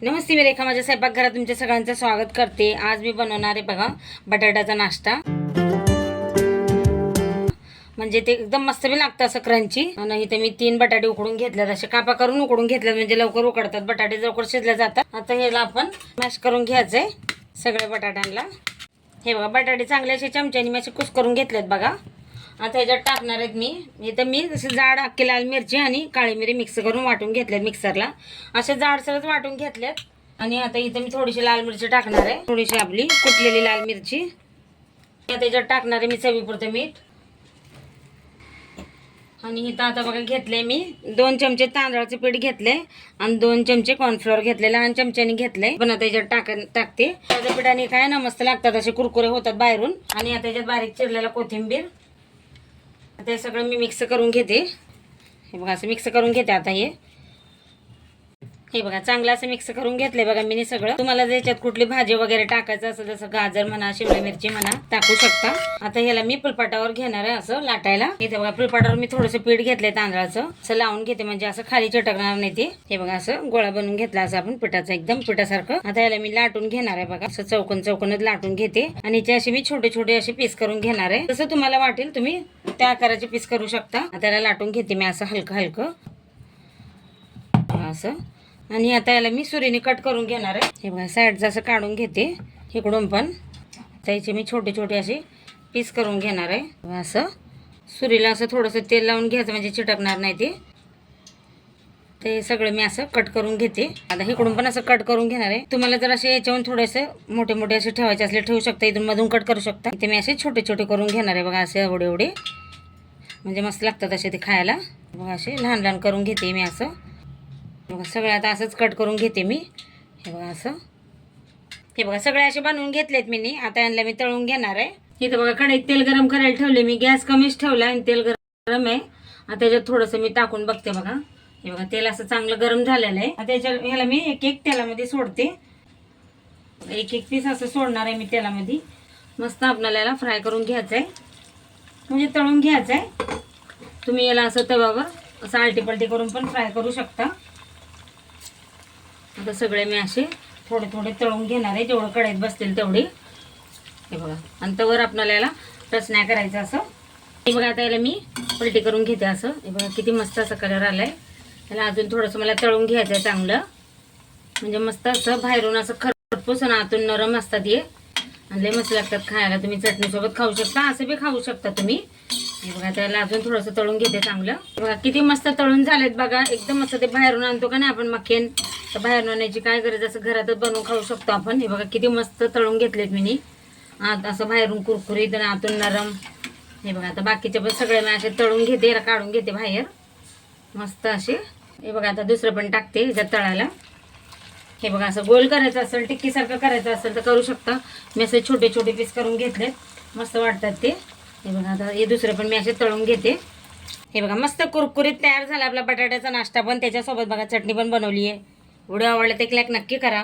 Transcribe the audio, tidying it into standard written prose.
नमस्ते मी रेखा, माझ्या स्वयंपाकघरात तुमच्या सगळ्यांचं स्वागत करते। आज मी बनवणार आहे बघा बटाट्याचा नाश्ता। म्हणजे ते एकदम मस्त बी लागतं असं क्रंची। आणि इथे मी 3 बटाटे उकडून घेतलेत, असे कापा करून उकडून घेतलेत म्हणजे लवकर उकडतात बटाटे, लवकर शिजले जातात। आता ह्याला आपण मॅश करून घ्यायचंय सगळे बटाट्यांना। हे बघा बटाटे चांगले असे चमच्याने मॅश करून घेतलेत बघा। आता ह्याच्यात टाकणार आहेत मी इथं मी जसे जाड अख्खी लाल मिरची आणि काळी मिरी मिक्स करून वाटून घेतलेत मिक्सरला, असे जाडसरच वाटून घेतलेत। आणि आता इथं मी थोडीशी लाल मिरची टाकणार आहे, थोडीशी आपली कुटलेली लाल मिरची। आता ह्याच्यात टाकणार आहे मी चवीपुरतं मीठ। आणि इथं आता बघा घेतले मी 2 चमचे तांदळाचे पीठ घेतले आणि 2 चमचे कॉर्नफ्लोअर घेतले, लहान चमच्याने घेतले। पण आता ह्याच्यात टाकते त्याच्या पिठाने काय ना मस्त लागतात, असे कुरकुरे होतात बाहेरून। आणि आता ह्याच्यात बारीक चिरलेला कोथिंबीर, आता हे सगळं मी मिक्स करून घेते। हे बघा असं मिक्स करून घेते। आता हे बघा चांगलं असं मिक्स करून घेतलंय बघा मी सगळं। तुम्हाला ज्याच्यात कुठली भाजी वगैरे टाकायचं असेल जसं गाजर म्हणा, शिमला मिरची म्हणा टाकू शकता। आता ह्याला मी फुलपाटावर घेणार आहे असं लाटायला। इथे बघा फुलपाटावर मी थोडंसं पीठ घेतलंय तांदळाचं, असं लावून घेते म्हणजे असं खाली चिटकणार नाही ते। हे बघा असं गोळा बनवून घेतला असं आपण पिठाचा, एकदम पिठासारखं। आता याला मी लाटून घेणार आहे बघा, असं चौकोनच लाटून घेते आणि याचे असे मी छोटे छोटे असे पीस करून घेणार आहे। जसं तुम्हाला वाटेल तुम्ही त्या आकाराचे पीस करू शकता। आता याला लाटून घेते मी असं हलकं हलकं असं। आणि आता याला मी सुरीने कट करून घेणार आहे। हे बघा साईडचं असं काढून घेते इकडून पण। त्याचे मी छोटे छोटे असे पीस करून घेणार आहे। असं सुरीला असं थोडंसं तेल लावून घ्यायचं म्हणजे चिटकणार नाही ते सगळं मी असं कट करून घेते। आता इकडून पण असं कट करून घेणार आहे। तुम्हाला जर असे याच्यावरून थोडेसे मोठे मोठे असे ठेवायचे असले ठेवू शकता, इथून मधून कट करू शकता। इथे मी असे छोटे छोटे करून घेणार आहे बघा, असे एवढे एवढे म्हणजे मस्त लागतात असे ते खायला। बघा असे लहान लहान करून घेते मी असं। बघा सगळे आता असंच कट करून घेते मी। हे बघा असं, हे बघा सगळे असे बनवून घेतलेत मी। आता यांना मी तळून घेणार आहे। इथं बघा कढईत तेल गरम करायला ठेवले मी, गॅस कमीच ठेवला आणि तेल गरम आहे। आता त्याच्यात थोडंसं मी टाकून बघते बघा। हे बघा तेल असं चांगलं गरम झालेलं आहे। आता ह्याला मी एक एक तेलामध्ये सोडते, एक एक पीस असं सोडणार आहे मी तेलामध्ये। मस्त आपल्याला याला फ्राय करून घ्यायचं आहे म्हणजे तळून घ्यायचं आहे। तुम्ही याला असं तव्यावर असं आलटी पलटी करून पण फ्राय करू शकता। आता सगळे मी असे थोडे थोडे तळून घेणार आहे, जेवढं कढईत बसतील तेवढे। हे बघा आणि तवर आपल्याला याला टच नाही करायचं असं। हे बघा आता याला मी पलटी करून घेते असं। हे बघा किती मस्त असं कलर आलाय। याला अजून थोडंसं मला तळून घ्यायचं आहे चांगलं, म्हणजे मस्त असं बाहेरून असं खरपूस आणि आतून नरम असतात हे आणि लय मस्त लागतात खायला। तुम्ही चटणीसोबत खाऊ शकता, असं बी खाऊ शकता तुम्ही। हे बघा त्याला अजून थोडंसं तळून घेते चांगलं। बघा किती मस्त तळून झालेत बघा, एकदम मस्त। ते बाहेरून आणतो का नाही आपण मक्केन, तर बाहेरून आणण्याची काय गरज, असं घरातच बनवून खाऊ शकतो आपण। हे बघा किती मस्त तळून घेतलेत मी आत, असं बाहेरून कुरकुरीत आणि आतून नरम। हे बघा आता बाकीचे पण सगळे मी असे तळून घेते, काढून घेते बाहेर मस्त असे। हे बघा आता दुसरं पण टाकते ह्याच्यात तळायला। हे बघा असं गोल करायचं असेल, टिक्कीसारखं करायचं असेल तर करू शकता। मी असे छोटे छोटे पीस करून घेतलेत, मस्त वाटतात ते। हे बघा आता हे दुसरं पण मी असे तळून घेते। हे बघा मस्त कुरकुरीत तयार झाला आपला बटाट्याचा नाश्ता पण। त्याच्यासोबत बघा चटणी पण बनवली आहे। व्हिडिओ आवडला तर एक लाईक नक्की करा।